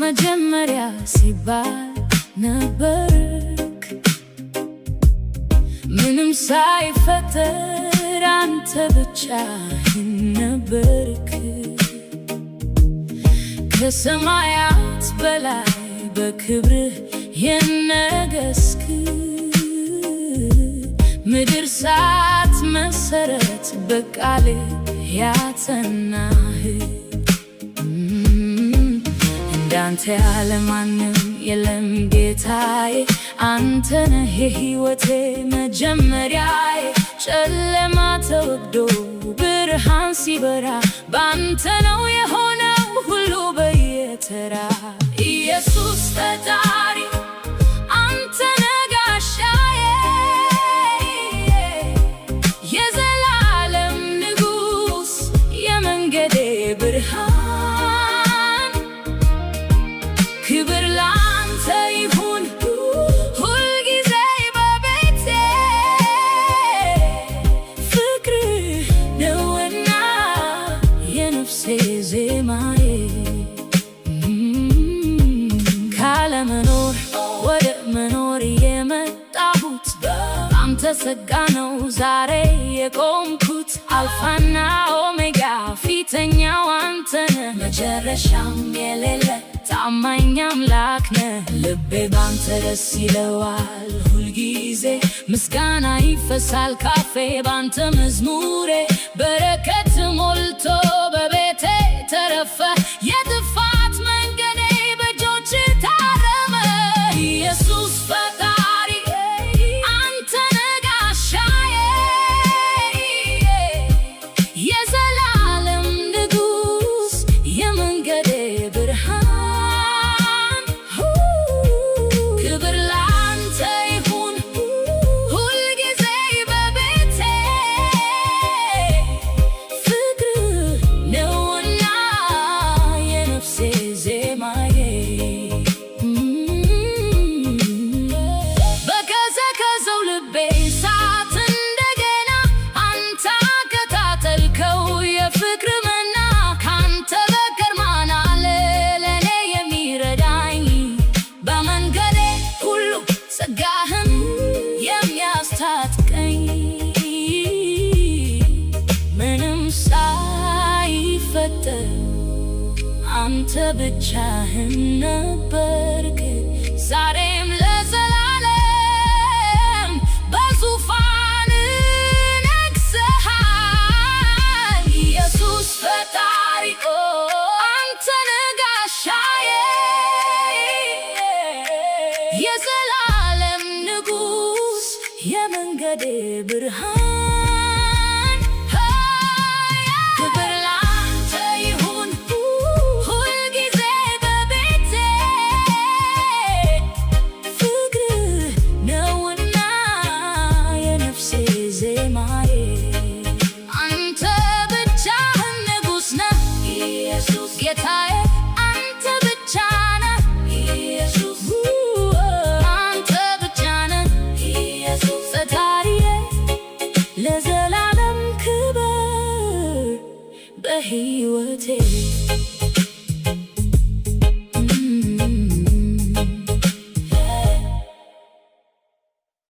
መጀመሪያ ሲባል ነበርክ ምንም ሳይፈጠር አንተ ብቻህን ነበርክ። ከሰማያት በላይ በክብርህ የነገስክ ምድር ሳትመሰረት በቃልህ ያጸናህ እንዳንተ ያለ ማንም የለም ጌታዬ። አንተ ነህ የሕይወቴ መጀመሪያዬ። ጨለማ ተወግዶ ብርሃን ሲበራ ባንተ ነው የሆነው ሁሉ በየተራ። ኢየሱስ ፈጣሪ አንተ ነህ ጋሻዬ፣ የዘላለም ንጉሥ የመንገዴ ብርሃን። ክብር ላንተ ይሁን ሁልጊዜ በቤቴ፣ ፍቅርህ ነውና የነፍሴ ዜማዬ። ካለመኖር ወደ መኖር የመጣሁት በአንተ ጸጋ ነው ዛሬ የቆምኩት። አልፋና ኦሜጋ ፊተኛው አንተ ነህ፣ መጨረሻም የሌለ ታማኝ አምላክ ነህ። ልቤ ባንተ ደስ ይለዋል ሁልጊዜ፣ ምስጋና ይፈሳል ካፌ ባንተ መዝሙሬ። በረከት ሞልቶ በቤቴ ተረፈ፣ የጥፋት መንገዴ በእጆች ታረመ። ኢየሱስ ፈጣሪ አንተ ነህ ጋሻዬ፣ የዘላለም ንጉሥ የመንገዴ ብርሃን። ጸጋህን የሚያስታጥቀኝ ምንም ሳይፈጠር አንተ ብቻህን ነበርክ። ዛሬም ለዘላለም በዙፋን ነግሰሃል። ኢየሱስ ፈጣሪ አንተ ነህ ጋሻዬ፣ የዘላለም ንጉሥ የመንገዴ ብርሃን። ክብር ላንተ ይሁን ሁልጊዜ በቤቴ፣ ፍቅርህ ነውና የነፍሴ ዜማዬ። አንተ ብቻህን ንጉሥ ነህ ኢየሱስ ጌታዬ፣ አንተ ብቻ ነህ ኢየሱስ። ለዘላለም ክብር በሕይወቴ